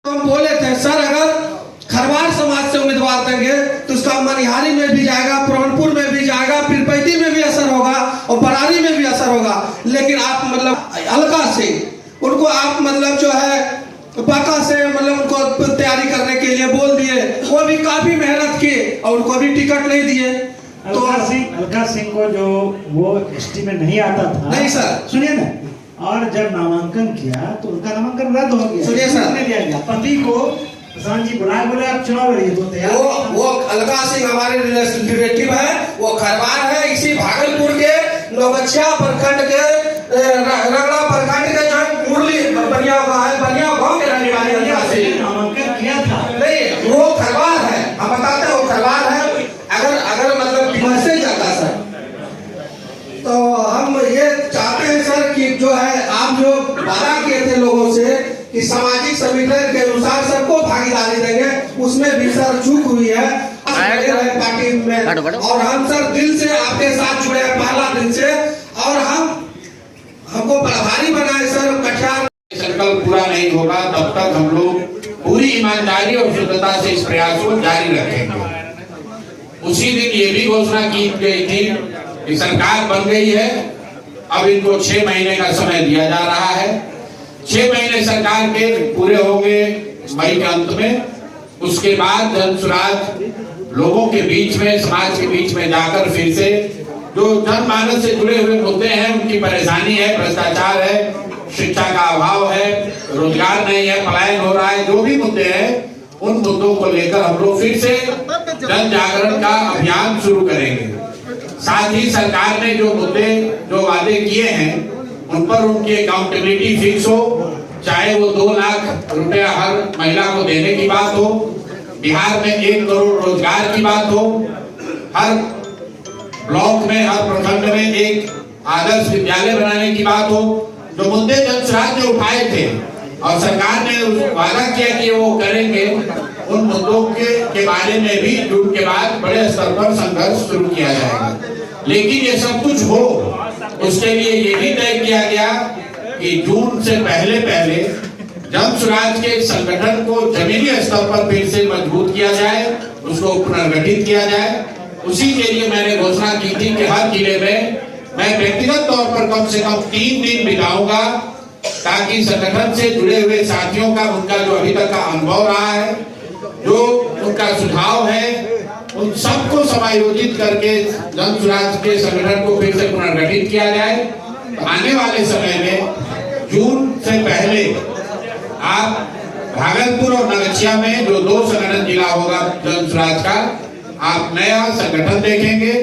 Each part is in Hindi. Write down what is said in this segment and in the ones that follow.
हम बोले थे सर अगर खरवार समाज से उम्मीदवार देंगे तो उसका मनिहारी में भी जाएगा, पुरानपुर में भी जाएगा, पीरपैती में भी असर होगा और बरारी में भी असर होगा। लेकिन आप मतलब अलका से उनको आप मतलब जो है बाका से मतलब उनको तैयारी करने के लिए बोल दिए, वो भी काफी मेहनत किए और उनको भी टिकट नहीं दिए। तो अलका सिंह को जो वो एसटी में नहीं आता था, नहीं सर सुनिए ना, और जब नामांकन किया तो उनका नामांकन रद्द हो गया। सुनिए सर, दिया गया पति को प्रशांत जी बुलाए, बोले आप चुनाव लड़िए, तो तैयार। वो अलका सिंह हमारे रिलेटिव है, वो खरवार है, इसी भागलपुर के नौगछिया प्रखंड के रगड़ा प्रखंड के जो मुरली बनिया गांव के रहने वाले अलका सिंह नामांकन किया था। नहीं, वो खरवार है, हम बताते हैं वो खरवार है। अगर मतलब वैसे जाता सर तो हम ये चाहते हैं सर कि जो है आप जो वादा किए थे लोगों से कि सामाजिक समीकरण के अनुसार सबको भागीदारी देंगे, उसमें भी सर चूक हुई है पार्टी में। और हम सर दिल से आपके साथ जुड़े हैं पहला दिन से, और हमको प्रभारी बनाए सर। कटिहार संकल्प पूरा नहीं होगा तब तक हम लोग पूरी ईमानदारी और शुद्धता से इस प्रयास को जारी रखेंगे। उसी दिन ये भी घोषणा की गई थी कि सरकार बन गई है, अब इनको 6 महीने का समय दिया जा रहा है। 6 महीने सरकार के पूरे होंगे मई के अंत में। उसके बाद जनसुराज लोगों के बीच में, समाज के बीच में जाकर फिर से जो जनमानस से जुड़े हुए मुद्दे हैं, उनकी परेशानी है, भ्रष्टाचार है, शिक्षा का अभाव है, रोजगार नहीं है, पलायन हो रहा है, जो भी मुद्दे हैं उन मुद्दों को लेकर हम लोग फिर से जन जागरण का अभियान शुरू करेंगे। साथ ही सरकार ने जो मुद्दे जो वादे किए हैं उन पर उनकी अकाउंटेबिलिटी फिक्स हो, चाहे वो 2 लाख रुपया हर महिला को देने की बात हो, बिहार में 1 करोड़ रोजगार की बात हो, हर ब्लॉक में हर प्रखंड में एक आदर्श विद्यालय बनाने की बात हो। जो मुद्दे जनसुराज ने उठाए थे और सरकार ने वादा किया कि वो करेंगे, उन मुद्दों के बारे में भी जून के बाद बड़े स्तर पर संघर्ष शुरू किया जाएगा। लेकिन ये सब कुछ हो, उसके लिए ये भी तय किया गया कि जून से पहले जनसुराज के संगठन को जमीनी स्तर पर फिर से मजबूत किया जाए, उसको पुनर्गठित किया जाए। उसी के लिए मैंने घोषणा की थी कि हर जिले में मैं व्यक्तिगत तौर पर कम से कम 3 दिन बिताऊंगा, ताकि संगठन से जुड़े हुए साथियों का, उनका जो अभी तक का अनुभव रहा है, जो उनका सुझाव है, उन सबको समायोजित करके जनसुराज के संगठन को फिर से पुनर्गठित किया जाए। आने वाले समय में जून से पहले आप भागलपुर और नगछिया में जो 2 संगठन जिला होगा जनसुराज का, आप नया संगठन देखेंगे।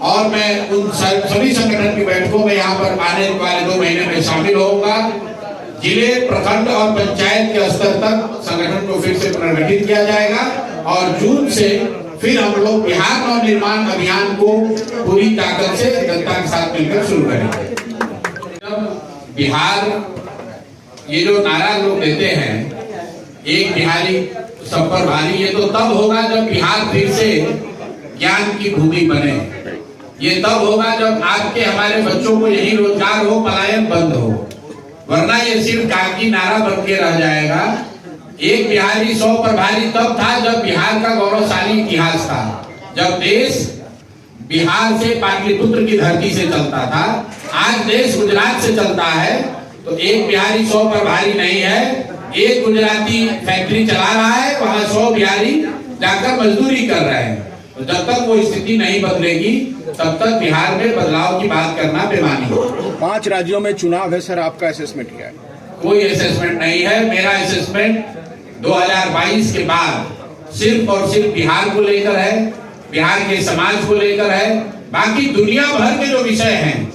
और मैं उन सभी संगठन की बैठकों में यहाँ पर आने वाले 2 महीने में शामिल होऊंगा। जिले, प्रखंड और पंचायत के स्तर तक संगठन को फिर से पुनर्गठित किया जाएगा और जून से फिर हम लोग बिहार नव निर्माण अभियान को पूरी ताकत से जनता के साथ मिलकर शुरू करेंगे। बिहार, ये जो नारा लोग देते हैं, एक बिहारी सब पर भारी, ये तो तब होगा जब बिहार फिर से ज्ञान की भूमि बने। ये तब होगा जब आपके हमारे बच्चों को यही रोजगार हो, पलायन बंद हो, वरना ये सिर्फ कागजी नारा बन के रह जाएगा। एक बिहारी 100 पर भारी तब था जब बिहार का गौरवशाली इतिहास था, जब देश बिहार से पाटलिपुत्र की धरती से चलता था। आज देश गुजरात से चलता है, तो एक बिहारी 100 पर भारी नहीं है। एक गुजराती फैक्ट्री चला रहा है, वहां 100 बिहारी जाकर मजदूरी कर रहे हैं। तो जब तक वो स्थिति नहीं बदलेगी तब तक बिहार में बदलाव की बात करना बेमानी है। 5 राज्यों में चुनाव है सर, आपका असेसमेंट क्या है? कोई असेसमेंट नहीं है। मेरा असेसमेंट 2022 के बाद सिर्फ और सिर्फ बिहार को लेकर है, बिहार के समाज को लेकर है। बाकी दुनिया भर के जो विषय हैं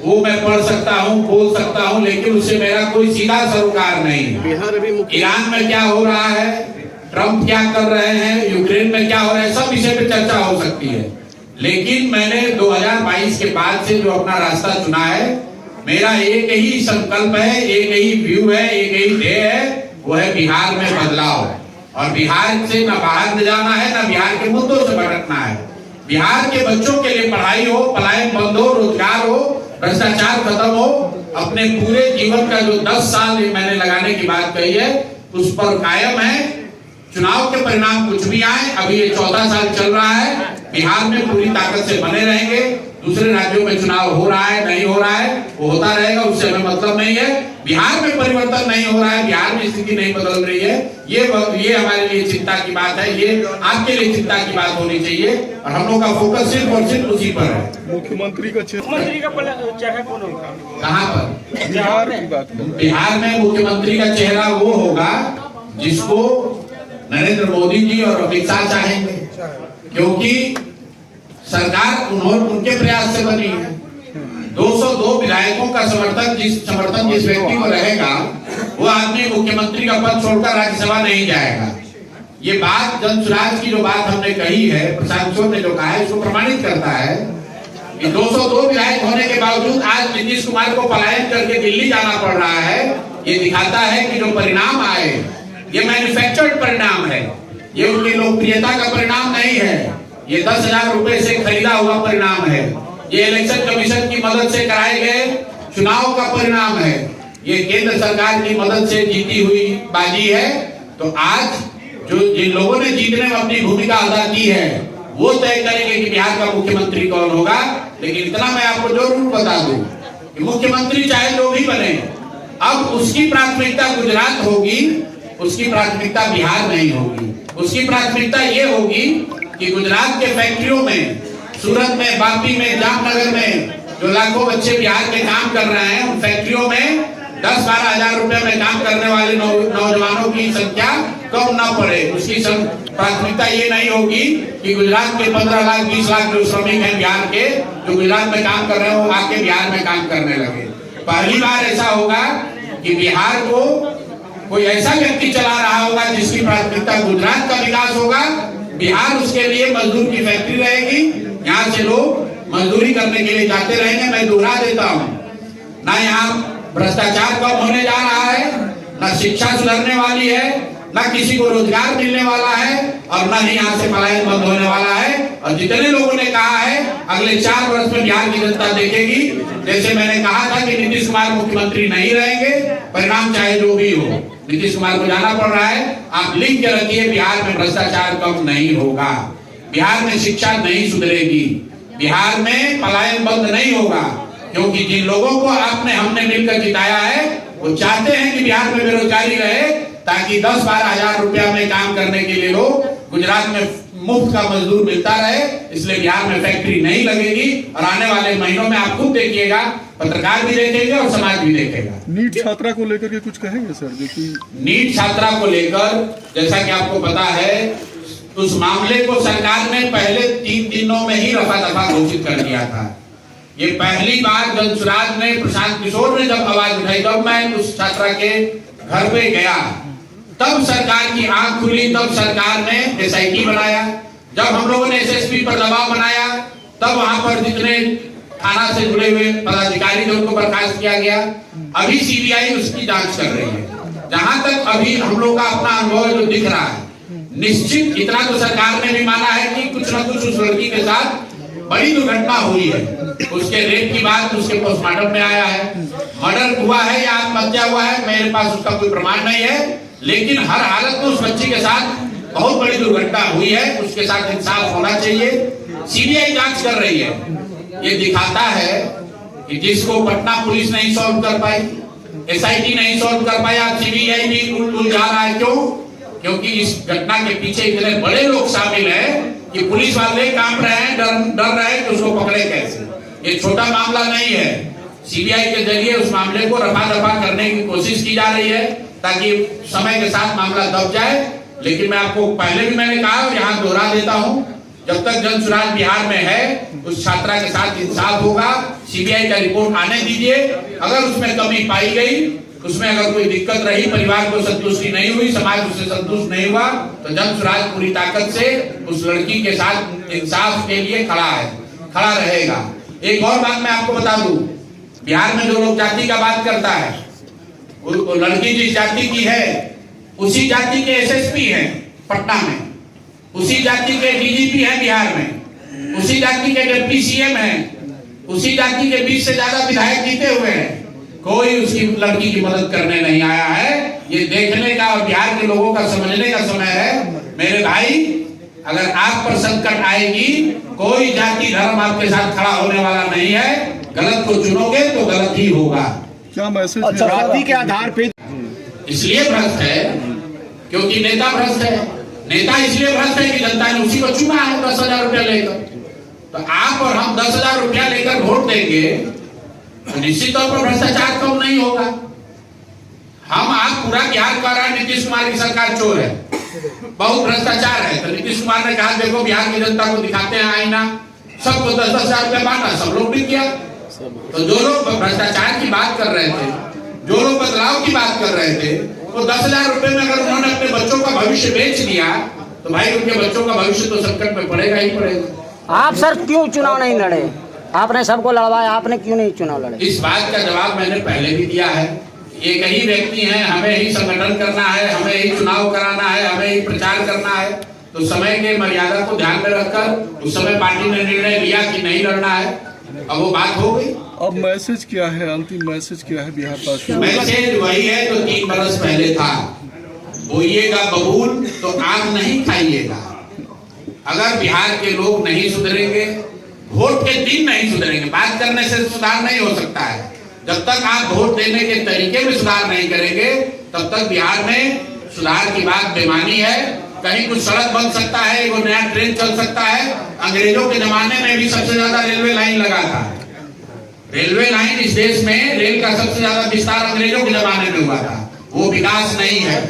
वो मैं पढ़ सकता हूँ, बोल सकता हूँ, लेकिन उससे मेरा कोई सीधा सरोकार नहीं है। ईरान में क्या हो रहा है, ट्रंप क्या कर रहे हैं, यूक्रेन में क्या हो रहा है, सब विषय पे चर्चा हो सकती है। लेकिन मैंने 2022 के बाद से जो अपना रास्ता चुना है, मेरा एक ही संकल्प है, एक ही व्यू है, एक ही ध्येय है, वो है बिहार में बदलाव। और बिहार से न बाहर न जाना है, न बिहार के मुद्दों से भटकना है। बिहार के बच्चों के लिए पढ़ाई हो, पलायन बंद हो, रोजगार हो, भ्रष्टाचार खत्म हो। अपने पूरे जीवन का जो 10 साल मैंने लगाने की बात कही है, उस पर कायम है। चुनाव के परिणाम कुछ भी आए, अभी ये 14 साल चल रहा है, बिहार में पूरी ताकत से बने रहेंगे। दूसरे राज्यों में चुनाव हो रहा है, नहीं हो रहा है, वो होता रहेगा, उससे हमें मतलब नहीं है। बिहार में परिवर्तन नहीं हो रहा है, बिहार में स्थिति नहीं बदल रही है, ये हमारे लिए चिंता की बात है, ये आपके लिए चिंता की बात होनी चाहिए। और हम लोग का फोकस सिर्फ और सिर्फ उसी पर है। मुख्यमंत्री का चेहरा कौन होगा? कहाँ पर? बिहार की बात कर। बिहार में मुख्यमंत्री का चेहरा वो होगा जिसको नरेंद्र मोदी जी और अमित शाह चाहेंगे, क्योंकि सरकार उनके प्रयास से बनी है। 202 विधायकों का समर्थन जिस व्यक्ति को रहेगा, वो आदमी मुख्यमंत्री का पद छोड़कर राज्यसभा नहीं जाएगा। ये बात जन सुराज की जो बात हमने कही है, प्रशांत किशोर ने जो कहा है, उसको प्रमाणित करता है कि 202 विधायक होने के बावजूद आज नीतीश कुमार को पलायन करके दिल्ली जाना पड़ रहा है। ये दिखाता है कि जो परिणाम आए, ये मैन्युफैक्चर्ड परिणाम है, ये उनकी लोकप्रियता का परिणाम नहीं है, ये 10,000 रुपए से खरीदा हुआ परिणाम है, ये इलेक्शन कमीशन की मदद से कराए गए चुनाव का परिणाम है, ये केंद्र सरकार की मदद से जीती हुई बाजी है। तो आज जो जिन लोगों ने जीतने में अपनी भूमिका अदा की है, वो तय करेंगे कि बिहार का मुख्यमंत्री कौन होगा। लेकिन इतना मैं आपको जरूर बता दूं कि मुख्यमंत्री चाहे जो भी बने, अब उसकी प्राथमिकता गुजरात होगी, उसकी प्राथमिकता बिहार नहीं होगी। उसकी प्राथमिकता ये होगी कि गुजरात के फैक्ट्रियों में, सूरत में, वापी में, जामनगर में जो लाखों बच्चे बिहार के काम कर रहे हैं, उन फैक्ट्रियों में 10-12 हजार रुपए में काम करने वाले नौजवानों की संख्या कम न पड़े। उसकी प्राथमिकता ये नहीं होगी कि गुजरात के 15 लाख 20 लाख जो श्रमिक हैं बिहार के, जो गुजरात में काम कर रहे हैं, वो आके बिहार में काम करने लगे। पहली बार ऐसा होगा कि बिहार को कोई ऐसा व्यक्ति चला रहा होगा जिसकी प्राथमिकता गुजरात का विकास होगा। बिहार उसके लिए मजदूर की फैक्ट्री रहेगी, यहाँ से लोग मजदूरी करने के लिए जाते रहेंगे। मैं दोहरा देता हूँ, ना यहाँ भ्रष्टाचार कम होने जा रहा है, ना शिक्षा सुधरने वाली है, ना किसी को रोजगार मिलने वाला है, और ना ही यहाँ से पलायन बंद होने वाला है। और जितने लोगों ने कहा है अगले 4 वर्ष में बिहार की जनता देखेगी, जैसे मैंने कहा था कि नीतीश कुमार मुख्यमंत्री नहीं रहेंगे, परिणाम चाहे जो भी हो, नीतीश कुमार को जाना पड़ रहा है। आप लिख के रखिए, बिहार में भ्रष्टाचार कम नहीं होगा, बिहार में शिक्षा नहीं सुधरेगी, बिहार में पलायन बंद नहीं होगा। क्योंकि जिन लोगों को हमने मिलकर जिताया है, वो चाहते हैं कि बिहार में बेरोजगारी रहे, ताकि 10-12 हजार रुपया में काम करने के लिए लोग गुजरात में मुफ्त का मजदूर मिलता रहे। इसलिए बिहार में फैक्ट्री नहीं लगेगी। और आने वाले महीनों में आप खुद देखिएगा, पत्रकार भी देखेंगे और समाज भी देखेगा। नीट छात्रा को लेकर के कुछ कहेंगे सर? जो कि नीट छात्रा को लेकर, जैसा कि आपको पता है, उस मामले को सरकार ने पहले 3 दिनों में ही रफा दफा घोषित कर दिया था। ये पहली बार जन सुराज ने, प्रशांत किशोर ने जब आवाज उठाई, जब मैं उस छात्रा के घर पे गया, तब सरकार की आंख खुली, तब सरकार ने SIT बनाया। जब हम लोगों ने SSP पर दबाव बनाया, तब वहां पर जितने थाना से जुड़े हुए पदाधिकारी थे उनको बर्खास्त किया गया। अभी CBI उसकी जांच कर रही है। जहां तक अभी हम लोग का अपना अनुभव जो दिख रहा है, निश्चित इतना तो सरकार ने भी माना है कि कुछ न कुछ उस लड़की के साथ बड़ी दुर्घटना हुई है। उसके रेप की बात उसके पोस्टमार्टम में आया है। मर्डर हुआ है या आत्महत्या हुआ है, मेरे पास उसका कोई प्रमाण नहीं है, लेकिन हर हालत में उस बच्ची के साथ बहुत बड़ी दुर्घटना हुई है, उसके साथ इंसाफ होना चाहिए। CBI जांच कर रही है। ये दिखाता है कि जिसको पटना पुलिस नहीं सॉल्व कर पाई, SIT नहीं सॉल्व कर पाया, CBI भी उलझा रहा है। क्यों? क्योंकि इस घटना के पीछे इतने बड़े लोग शामिल हैं कि पुलिस वाले कांप रहे हैं, डर रहे हैं कि उसको पकड़े कैसे। ये छोटा मामला नहीं है। CBI के जरिए उस मामले को रफा दफा करने की कोशिश की जा रही है, ताकि समय के साथ मामला दब जाए। लेकिन मैं आपको पहले भी मैंने कहा और यहाँ दोहरा देता हूँ, जब तक जन सुराज बिहार में है, उस छात्रा के साथ इंसाफ होगा। CBI का रिपोर्ट आने दीजिए। अगर उसमें कमी पाई गई, उसमें अगर कोई दिक्कत रही, परिवार को संतुष्टि नहीं हुई, समाज उससे संतुष्ट नहीं हुआ, तो जन सुराज पूरी ताकत से उस लड़की के साथ इंसाफ के लिए खड़ा रहेगा। एक और बात मैं आपको बता दूं, बिहार में जो लोग जाति का बात करता है, वो लड़की जिस जाति की है, उसी जाति के SSP हैं पटना में, उसी जाति के DGP हैं बिहार में, उसी जाति के डिप्टी CM हैं, उसी जाति के 20 से ज्यादा विधायक जीते हुए हैं। कोई उसकी लड़की की मदद करने नहीं आया है। ये देखने का और बिहार के लोगों का समझने का समय है। मेरे भाई, अगर आप पर संकट आएगी, कोई जाति धर्म आपके साथ खड़ा होने वाला नहीं है। गलत को चुनोगे तो गलत ही होगा। क्या मैसेज अच्छा, जाति के आधार पे इसलिए भ्रष्ट है क्योंकि नेता भ्रष्ट है। नेता इसलिए भ्रष्ट है कि जनता ने उसी को चुना है 10,000 रुपया लेकर। तो आप और हम 10,000 रुपया लेकर वोट देंगे तो निश्चित तौर पर भ्रष्टाचार कम नहीं होगा। हम आज पूरा बिहार कह रहा है नीतीश कुमार की सरकार चोर है, बहुत भ्रष्टाचार है। तो नीतीश कुमार ने कहा देखो बिहार की जनता को दिखाते हैं आईना, सबको 10,000 रुपया बांटा, सब लोग भी किया। तो जो लोग भ्रष्टाचार की बात कर रहे थे, जो लोग बदलाव की बात कर रहे थे, वो 10,000 रुपए में अगर उन्होंने अपने बच्चों का भविष्य बेच दिया तो भाई उनके बच्चों का भविष्य तो संकट में पड़ेगा ही पड़ेगा। आप सर क्यों चुनाव नहीं लड़े? आपने सबको लड़वाया, आपने क्यों नहीं चुनाव लड़े? इस बात का जवाब मैंने पहले भी दिया है। एक ही व्यक्ति हैं, हमें ही संगठन करना है, हमें ही चुनाव कराना है, हमें ही प्रचार करना है। तो समय के मर्यादा को ध्यान में रखकर उस समय पार्टी ने निर्णय लिया कि नहीं लड़ना है, अब वो बात हो गई। अब मैसेज क्या है, अंतिम मैसेज क्या है बिहार वासियों? मैसेज वही है जो 3 बरस पहले था, बोइएगा बबूल तो आग नहीं खाइएगा। अगर बिहार के लोग नहीं सुधरेंगे, वोट के दिन नहीं सुधरेंगे, बात करने से सुधार नहीं हो सकता है। जब तक आप वोट देने के तरीके में सुधार नहीं करेंगे तब तक बिहार में सुधार की बात बेमानी है। कहीं कुछ सड़क बन सकता है, वो नया ट्रेन चल सकता है। अंग्रेजों के जमाने में भी सबसे ज्यादा रेलवे लाइन लगा था। रेलवे लाइन इस देश में रेल का सबसे ज्यादा विस्तार अंग्रेजों के जमाने में हुआ था। वो विकास नहीं है।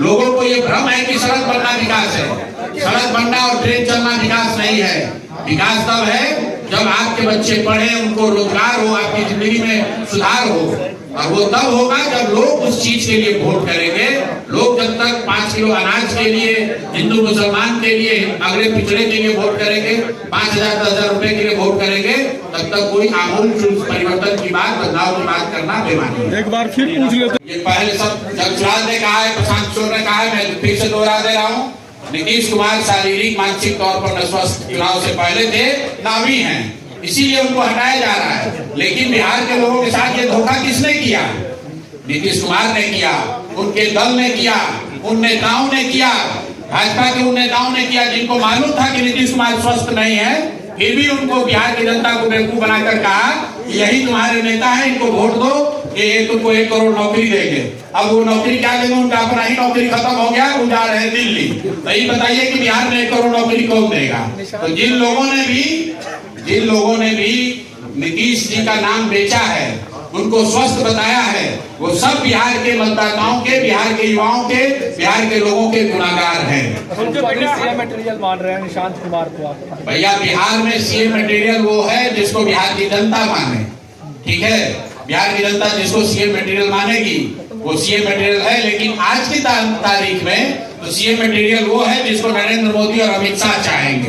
लोगों को ये भ्रम है कि सड़क बनना विकास है। सड़क बनना और ट्रेन चलना विकास नहीं है। विकास तब है जब आपके बच्चे पढ़े, उनको रोजगार हो, आपकी जिंदगी में सुधार हो। और वो तब होगा जब लोग उस चीज के लिए वोट करेंगे। लोग जब तक 5 किलो अनाज के लिए, हिंदू मुसलमान के लिए, अगले पिछड़े के लिए वोट करेंगे, 5,000 10,000 रुपए के लिए वोट करेंगे, तब तक कोई आमूल परिवर्तन की बात, बदलाव की बात करना बेमानी है। एक बार फिर पूछ लेते। ये पहले सब जगलाल ने कहा है, प्रशांत किशोर ने कहा है, मैं फिर से दोहरा दे रहा हूँ। नीतीश कुमार शारीरिक मानसिक तौर पर न स्वस्थ चुनाव से पहले थे, नामी हैं, इसीलिए उनको हटाया जा रहा है। लेकिन बिहार के लोगों के साथ ये धोखा किसने किया? नीतीश कुमार ने किया, उनके दल ने किया, उन नेताओं ने किया, भाजपा के उन नेताओं ने किया जिनको मालूम था कि नीतीश कुमार स्वस्थ नहीं है, फिर भी उनको बिहार की जनता को बेवकूफ बनाकर कहा यही तुम्हारे नेता है, इनको वोट दो, ये तुमको 1 करोड़ नौकरी देंगे। अब वो नौकरी क्या देंगे? उनका अपना ही नौकरी खत्म हो गया, वो जा रहे हैं दिल्ली। तो ये बताइए कि बिहार में 1 करोड़ नौकरी कौन देगा? तो जिन लोगों ने भी नीतीश जी का नाम बेचा है, उनको स्वस्थ बताया है, वो सब बिहार के मतदाताओं के, बिहार के युवाओं के, बिहार के लोगों के गुनाहगार हैं। सीएम मटेरियल मान रहे हैं निशांत कुमार को आप? भैया, बिहार में सीएम मटेरियल वो है जिसको बिहार की जनता माने। ठीक है, बिहार की जनता जिसको सीएम मटेरियल मानेगी वो सीएम मटेरियल है। लेकिन आज की तारीख में तो सीएम मटेरियल वो है जिसको नरेंद्र मोदी और अमित शाह चाहेंगे।